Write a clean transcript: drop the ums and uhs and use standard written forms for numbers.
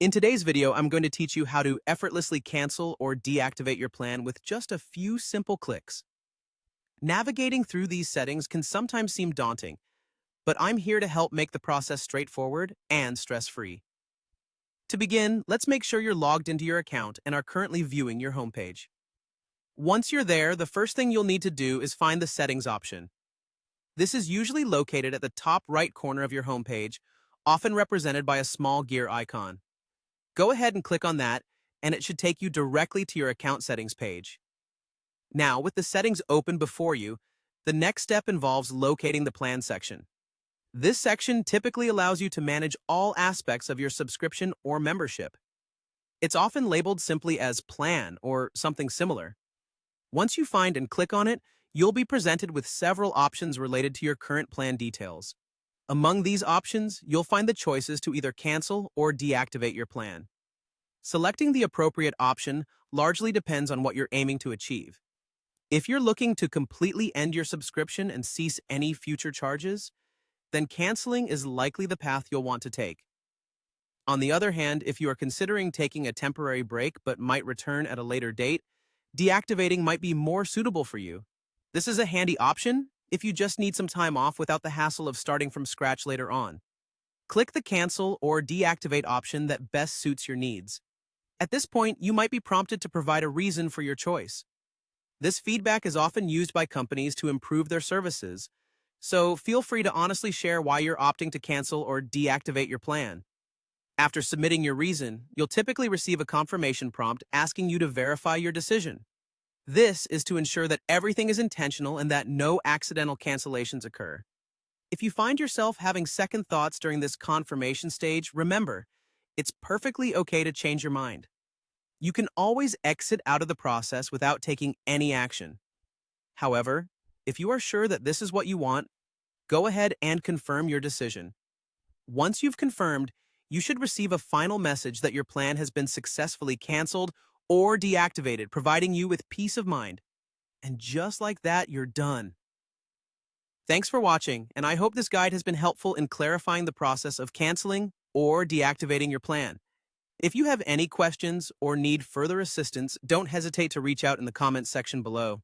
In today's video, I'm going to teach you how to effortlessly cancel or deactivate your plan with just a few simple clicks. Navigating through these settings can sometimes seem daunting, but I'm here to help make the process straightforward and stress-free. To begin, let's make sure you're logged into your account and are currently viewing your homepage. Once you're there, the first thing you'll need to do is find the Settings option. This is usually located at the top right corner of your homepage, often represented by a small gear icon. Go ahead and click on that, and it should take you directly to your account settings page. Now, with the settings open before you, the next step involves locating the plan section. This section typically allows you to manage all aspects of your subscription or membership. It's often labeled simply as Plan or something similar. Once you find and click on it, you'll be presented with several options related to your current plan details. Among these options, you'll find the choices to either cancel or deactivate your plan. Selecting the appropriate option largely depends on what you're aiming to achieve. If you're looking to completely end your subscription and cease any future charges, then canceling is likely the path you'll want to take. On the other hand, if you are considering taking a temporary break but might return at a later date, deactivating might be more suitable for you. This is a handy option if you just need some time off without the hassle of starting from scratch later on. Click the Cancel or Deactivate option that best suits your needs. At this point, you might be prompted to provide a reason for your choice. This feedback is often used by companies to improve their services, so feel free to honestly share why you're opting to cancel or deactivate your plan. After submitting your reason, you'll typically receive a confirmation prompt asking you to verify your decision. This is to ensure that everything is intentional and that no accidental cancellations occur. If you find yourself having second thoughts during this confirmation stage, remember, it's perfectly okay to change your mind. You can always exit out of the process without taking any action. However, if you are sure that this is what you want, go ahead and confirm your decision. Once you've confirmed, you should receive a final message that your plan has been successfully canceled or deactivated, providing you with peace of mind. And just like that, you're done. Thanks for watching, and I hope this guide has been helpful in clarifying the process of canceling or deactivating your plan. If you have any questions or need further assistance, don't hesitate to reach out in the comments section below.